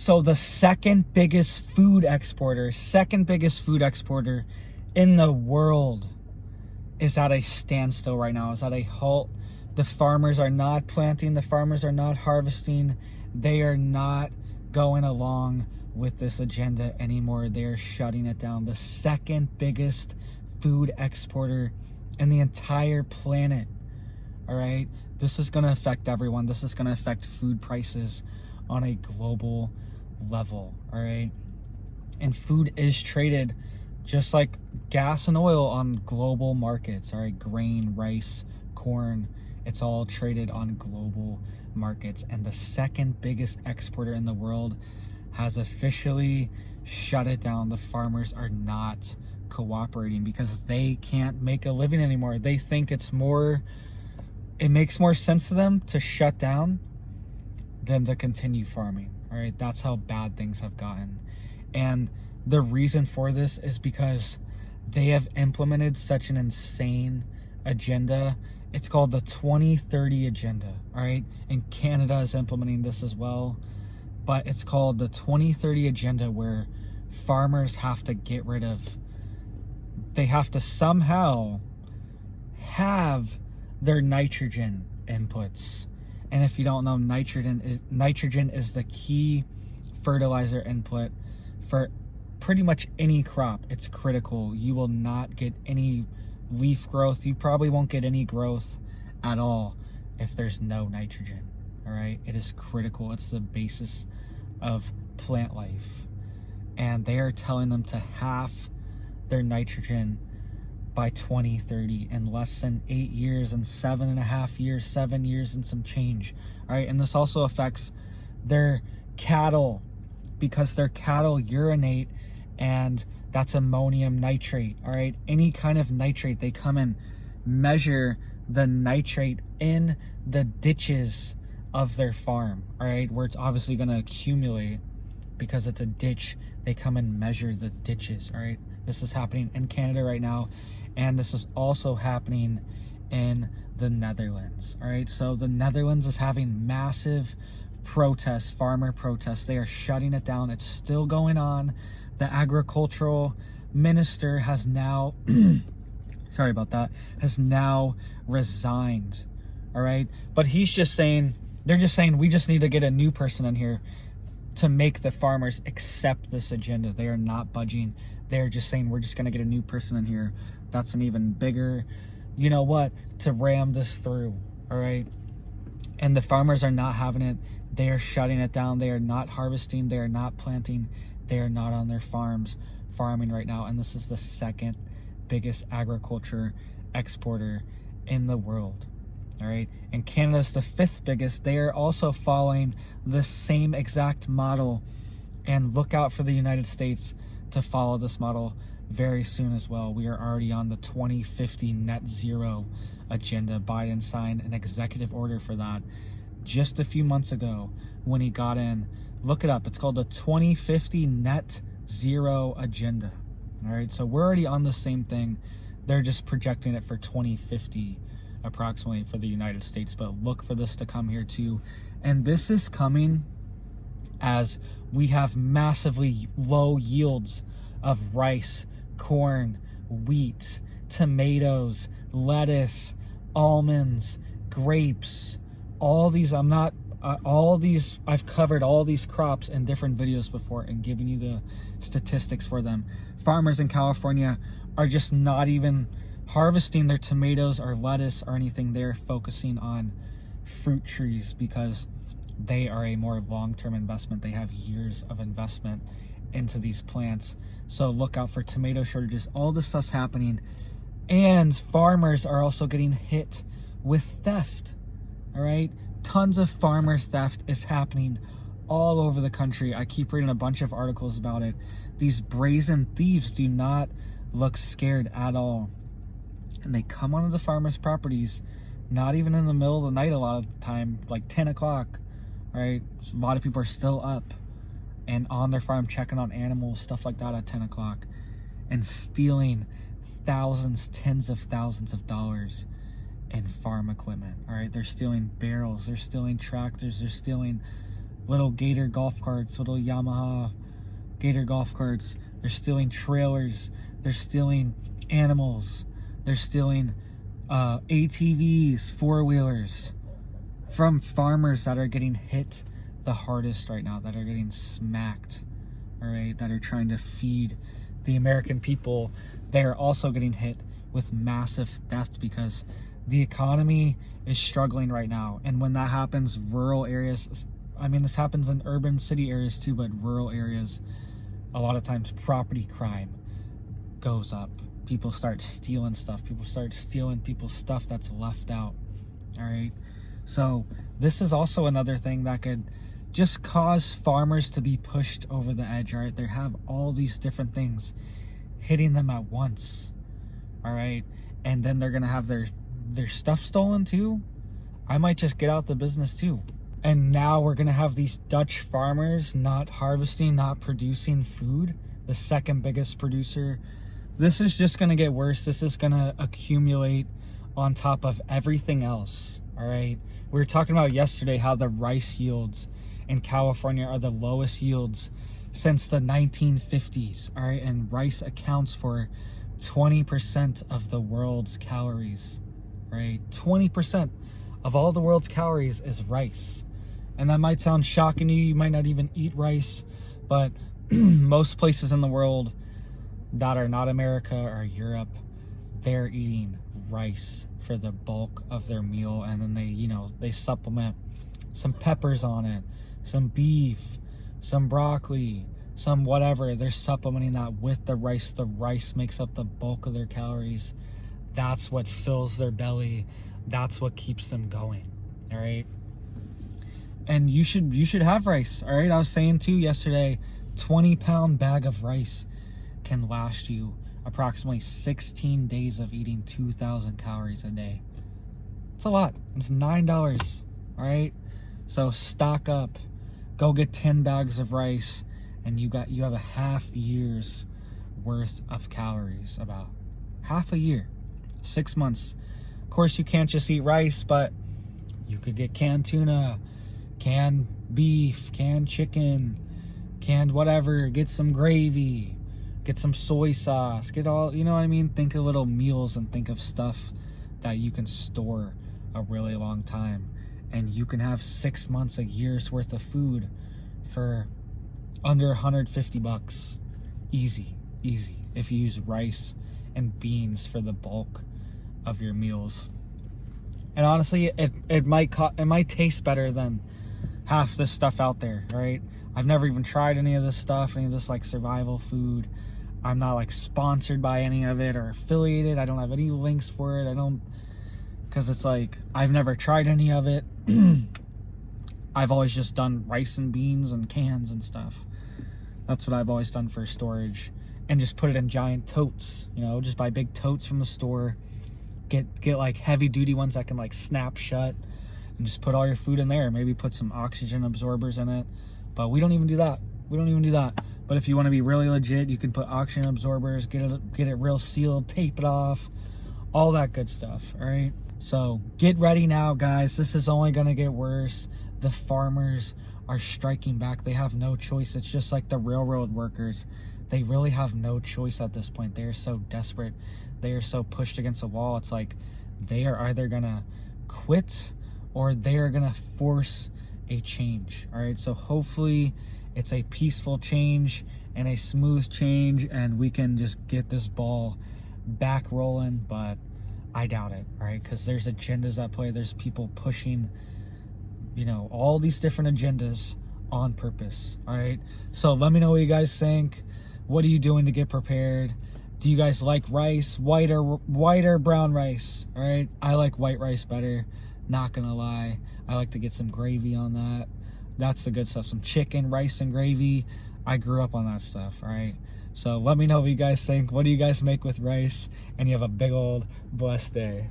So the second biggest food exporter in the world is at a standstill right now, is at a halt. The farmers are not planting, the farmers are not harvesting, they are not going along with this agenda anymore. They are shutting it down. The second biggest food exporter in the entire planet. All right, this is going to affect everyone. This is going to affect food prices on a global level. All right, and food is traded just like gas and oil on global markets. All right, grain, rice, corn, it's all traded on global markets. And the second biggest exporter in the world has officially shut it down. The farmers are not cooperating because they can't make a living anymore. They think it makes more sense to them to shut down than to continue farming. All right, that's how bad things have gotten. And the reason for this is because they have implemented such an insane agenda. It's called the 2030 agenda. All right, and Canada is implementing this as well, but it's called the 2030 agenda, where farmers have to get rid of, they have to somehow have their nitrogen inputs. And if you don't know, nitrogen is the key fertilizer input for pretty much any crop. It's critical. You will not get any leaf growth. You probably won't get any growth at all if there's no nitrogen. All right, it is critical. It's the basis of plant life. And they are telling them to halve their nitrogen by 2030 in less than 8 years and 7.5 years, 7 years and some change. All right, and this also affects their cattle, because their cattle urinate, and that's ammonium nitrate. All right, any kind of nitrate, they come and measure the nitrate in the ditches of their farm. All right, where it's obviously going to accumulate because it's a ditch. They come and measure the ditches. All right, this is happening in Canada right now, and this is also happening in the Netherlands. All right, so the Netherlands is having massive protests, farmer protests. They are shutting it down. It's still going on. The agricultural minister has now sorry about that, has now resigned. All right, but he's just saying, they're just saying, we just need to get a new person in here to make the farmers accept this agenda. They are not budging. They're just saying, we're just going to get a new person in here. That's an even bigger, you know what, to ram this through. All right, and the farmers are not having it. They are shutting it down. They are not harvesting. They are not planting. They are not on their farms farming right now. And this is the second biggest agriculture exporter in the world. All right, and Canada's the fifth biggest. They are also following the same exact model, and look out for the United States to follow this model very soon as well. We are already on the 2050 net zero agenda. Biden signed an executive order for that just a few months ago when he got in. Look it up. It's called the 2050 net zero agenda. All right, so we're already on the same thing. They're just projecting it for 2050 approximately for the United States, but look for this to come here too. And this is coming as we have massively low yields of rice, corn, wheat, tomatoes, lettuce, almonds, grapes, all these. I've covered all these crops in different videos before and given you the statistics for them. Farmers in California are just not even harvesting their tomatoes or lettuce or anything. They're focusing on fruit trees because they are a more long-term investment. They have years of investment into these plants. So look out for tomato shortages. All this stuff's happening, and farmers are also getting hit with theft. All right, tons of farmer theft is happening all over the country. I keep reading a bunch of articles about it. These brazen thieves do not look scared at all, and they come onto the farmers' properties, not even in the middle of the night a lot of the time, like 10 o'clock, right? A lot of people are still up and on their farm checking on animals, stuff like that at 10 o'clock, and stealing thousands, tens of thousands of dollars in farm equipment. All right, they're stealing barrels, they're stealing tractors, they're stealing little Gator golf carts, little Yamaha Gator golf carts. They're stealing trailers. They're stealing animals. They're stealing ATVs, four-wheelers from farmers that are getting hit the hardest right now, that are getting smacked, all right, that are trying to feed the American people. They're also getting hit with massive theft because the economy is struggling right now. And when that happens, rural areas, I mean, this happens in urban city areas too, but rural areas, a lot of times property crime goes up. People start stealing stuff. People start stealing people's stuff that's left out. All right. So this is also another thing that could just cause farmers to be pushed over the edge. All right. They have all these different things hitting them at once. All right. And then they're going to have their stuff stolen too. I might just get out the business too. And now we're going to have these Dutch farmers not harvesting, not producing food, the second biggest producer. This is just going to get worse. This is going to accumulate on top of everything else, all right? We were talking about yesterday how the rice yields in California are the lowest yields since the 1950s, all right? And rice accounts for 20% of the world's calories, right? 20% of all the world's calories is rice. And that might sound shocking to you. You might not even eat rice, but most places in the world that are not America or Europe, they're eating rice for the bulk of their meal. And then they supplement some peppers on it, some beef, some broccoli, some whatever. They're supplementing that with the rice. The rice makes up the bulk of their calories. That's what fills their belly. That's what keeps them going. All right. And you should have rice. All right. I was saying too yesterday, 20-pound bag of rice can last you approximately 16 days of eating 2,000 calories a day. It's a lot. It's $9. All right. So stock up, go get 10 bags of rice, and you have a half year's worth of calories, about half a year, 6 months. Of course, you can't just eat rice, but you could get canned tuna, canned beef, canned chicken, canned whatever, get some gravy, get some soy sauce, get all, you know what I mean? Think of little meals and think of stuff that you can store a really long time. And you can have 6 months, a year's worth of food for under $150. Easy, if you use rice and beans for the bulk of your meals. And honestly, it might taste better than half this stuff out there, right? I've never even tried any of this stuff, any of this like survival food. I'm not like sponsored by any of it or affiliated. I don't have any links for it. Because it's like, I've never tried any of it. I've always just done rice and beans and cans and stuff. That's what I've always done for storage. And just put it in giant totes, just buy big totes from the store. Get like heavy duty ones that can like snap shut, and just put all your food in there. Maybe put some oxygen absorbers in it. But we don't even do that. But if you want to be really legit, you can put oxygen absorbers, get it real sealed, tape it off, all that good stuff, all right? So get ready now, guys. This is only going to get worse. The farmers are striking back. They have no choice. It's just like the railroad workers. They really have no choice at this point. They are so desperate. They are so pushed against a wall. It's like they are either going to quit or they are going to force a change. All right. So hopefully it's a peaceful change and a smooth change, and we can just get this ball back rolling. But I doubt it. All right. Because there's agendas at play. There's people pushing, all these different agendas on purpose. All right. So let me know what you guys think. What are you doing to get prepared? Do you guys like rice, white or brown rice? All right. I like white rice better. Not gonna lie. I like to get some gravy on that. That's the good stuff. Some chicken, rice, and gravy. I grew up on that stuff. All right. So let me know what you guys think. What do you guys make with rice? And you have a big old blessed day.